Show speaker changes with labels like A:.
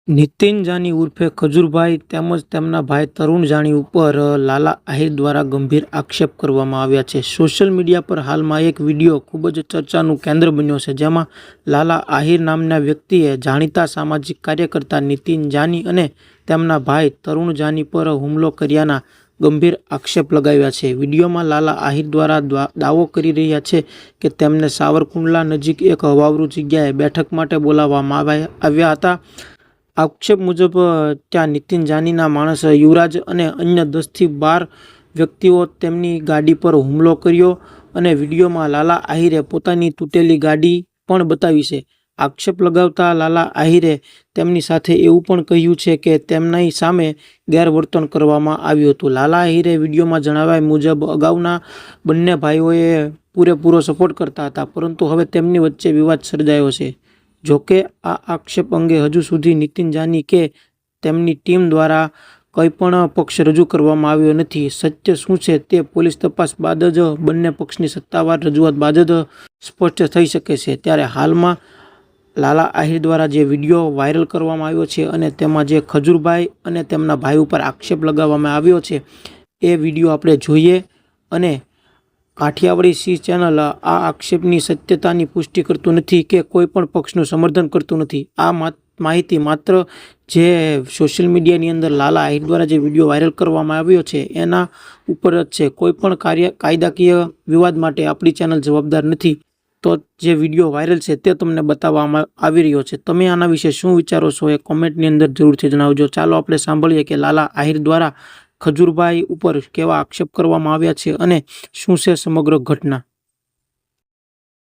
A: નીતિન જાની ઉર્ફે ખજૂરભાઈ તેમજ તેમના ભાઈ તરુણ જાની ઉપર લાલા આહિર દ્વારા ગંભીર આક્ષેપ કરવામાં આવ્યા છે। સોશિયલ મીડિયા પર હાલમાં એક વિડીયો ખૂબ જ ચર્ચાનું કેન્દ્ર બન્યો છે, જેમાં લાલા આહિર નામના વ્યક્તિએ જાણીતા સામાજિક કાર્યકર્તા નીતિન જાની અને તેમના ભાઈ તરુણ જાની પર હુમલો કર્યાના ગંભીર આક્ષેપ લગાવ્યા છે। વિડીયોમાં લાલા આહિર દ્વારા દાવો કરી રહ્યા છે કે તેમને સાવરકુંડલા નજીક એક હવાવરૂ જગ્યાએ બેઠક માટે બોલાવવામાં આવ્યા હતા। આક્ષેપ મુજબ ત્યાં નીતિન જાનીના માણસ યુવરાજ અને અન્ય 10 થી 12 વ્યક્તિઓ તેમની ગાડી પર હુમલો કર્યો અને વિડીયોમાં લાલા આહિરે પોતાની તૂટેલી ગાડી પણ બતાવી છે। આક્ષેપ લગાવતા લાલા આહિરે તેમની સાથે એવું પણ કહ્યું છે કે તેમની સામે ગેરવર્તન કરવામાં આવ્યું હતું। લાલા આહિરે વિડીયોમાં જણાવ્યા મુજબ અગાઉના બંને ભાઈઓએ પૂરેપૂરો સપોર્ટ કરતા હતા, પરંતુ હવે તેમની વચ્ચે વિવાદ સર્જાયો છે। જોકે આ આક્ષેપ અંગે હજુ સુધી નીતિન જાની કે તેમની ટીમ દ્વારા કંઈ પણ પક્ષ રજૂ કરવામાં આવ્યો નથી। સત્ય શું છે તે પોલીસ તપાસ બાદ જ બંને પક્ષની સત્તાવાર રજૂઆત બાદ જ સ્પષ્ટ થઈ શકે છે। ત્યારે હાલમાં લાલા આહિર દ્વારા જે વિડીયો વાયરલ કરવામાં આવ્યો છે અને તેમાં જે ખજૂરભાઈ અને તેમના ભાઈ ઉપર આક્ષેપ લગાવવામાં આવ્યો છે, એ વિડીયો આપણે જોઈએ અને કાઠિયાવાડી સી ચેનલ આ આક્ષેપની સત્યતાની પુષ્ટિ કરતું નથી કે કોઈ પણ પક્ષનું સમર્થન કરતું નથી। આ માહિતી માત્ર જે સોશિયલ મીડિયાની અંદર લાલા આહિર દ્વારા જે વિડીયો વાયરલ કરવામાં આવ્યો છે એના ઉપર જ છે। કોઈ પણ કાયદાકીય વિવાદ માટે આપણી ચેનલ જવાબદાર નથી। તો જે વિડીયો વાયરલ છે તે તમને બતાવવામાં આવી રહ્યો છે। તમે આના વિશે શું વિચારો છો એ કોમેન્ટની અંદર જરૂરથી જણાવજો। ચાલો આપણે સાંભળીએ કે લાલા આહિર દ્વારા ખજૂરભાઈ ઉપર કેવા આક્ષેપ કરવામાં આવ્યા છે અને શું છે સમગ્ર ઘટના।